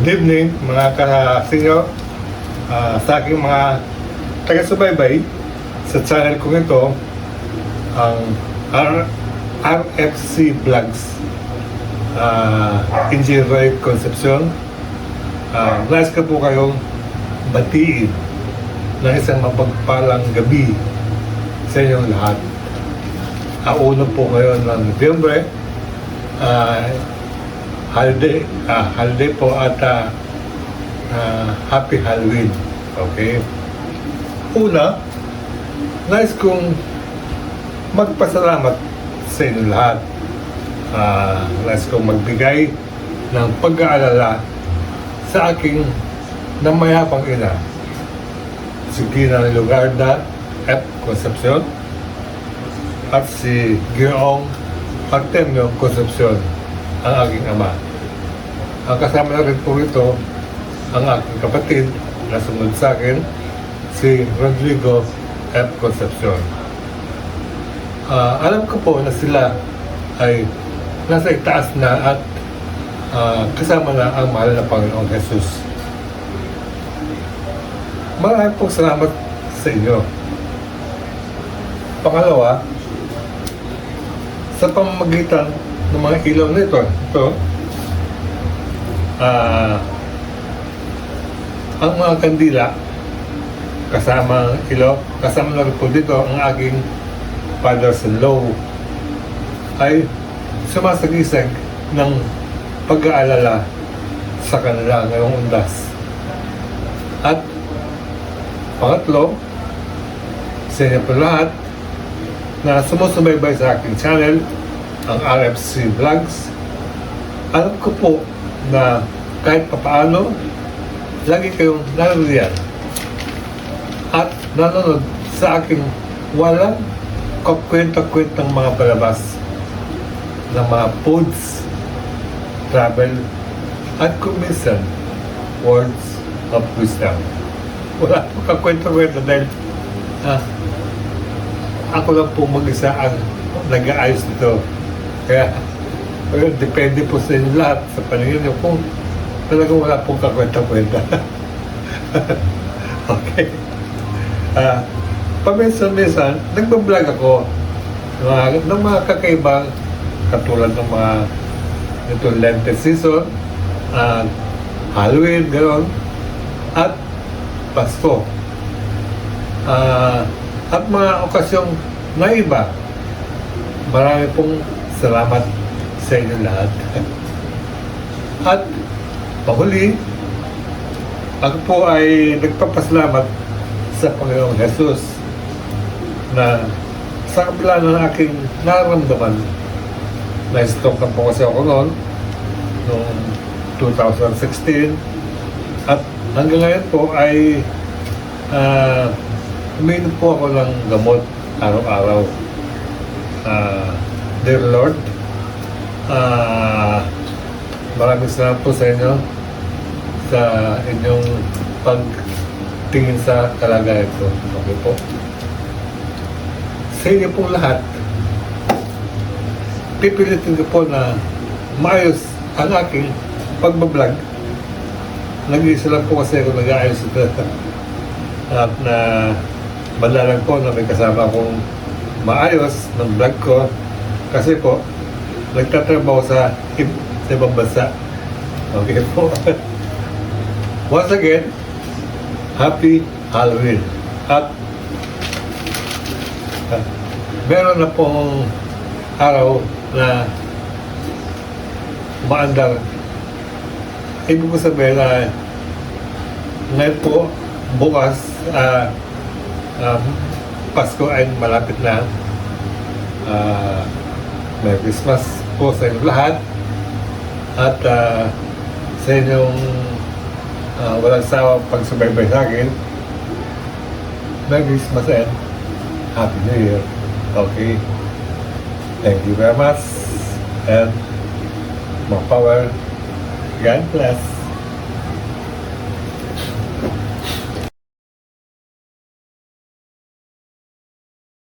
Good evening mga kasinyo, sa aking mga taga-subaybay sa channel ko ito, ang RFC Vlogs, Engineer Roy Concepcion. Nais ko po kayong batiin ng isang mapagpalang gabi sa inyong lahat. Una po ngayon ng Nobyembre, holiday po at Happy Halloween. Okay? Una, nais kong magpasalamat sa inyo lahat. Nais kong magbigay ng pag-aalala sa aking namayapang ina, si Gina Lugarda F. Concepcion, at si Ginoong Artemio Concepcion, ang aking ama. Ang kasama na rin po ito ang aking kapatid na sumunod sa akin, si Rodrigo F. Concepcion. Alam ko po na sila ay nasa itaas na at kasama na ang mahal na Panginoong Jesus. Maraming pong salamat sa inyo. Pangalawa, sa pamamagitan ng mga ilaw na ito, ang mga kandila, kasama ilaw, kasama na rin po dito ang aking fathers-in-law, ay sumasagisag ng pag-aalala sa kanila ngayong undas. At pangatlo, sa inyo po lahat na sumusubaybay sa aking channel, ang RFC Vlogs, alam ko po na kahit papaano, lagi kayong nanonood at nanonood sa aking walang kakwenta-kwentang mga palabas ng mga foods, travel, at kuminsan, words of wisdom. Wala po kakwenta-kwenta dahil ako lang po mag-isa ang nag-aayos nito. Kaya depende po sa inyo lahat sa paningin nyo kung talagang wala pong kakwenta-kwenta. Okay. Paminsan-minsan, nagbablog ako ng mga kakaibang katulad ng mga itong Lenten season, Halloween, gano'n, at Pasko. At mga okasyong na iba. Marami pong salamat sa inyo lahat. At pahuli, ako po ay nagpapasalamat sa Panginoong Jesus na sa kabila ng aking nararamdaman, na-stroke na po kasi ako noong 2016, at hanggang ngayon po ay umiinom po ako ng gamot araw-araw. Dear Lord, maraming salamat po sa inyo sa inyong pagtingin sa kalagayan ko. Okay po. Sa inyo pong lahat, pipilitin ko po na maayos ang aking pagbablog. Nag-iisa lang po kasi ako nag-aayos ito. At na madalang po na may kasama akong maayos ng vlog ko kasi po nagtatrabaho sa ibang bansa. Okay po. Once again, Happy Halloween. At meron na pong araw na maandar. Ibig ko sabihin na ngayon po, bukas, Pasko ay malapit na. Merry Christmas po sa inyong lahat. At sa inyong walang sawa pagsubaybay sa akin, Merry Christmas and Happy New Year. Okay. Thank you very much. And more power. God bless.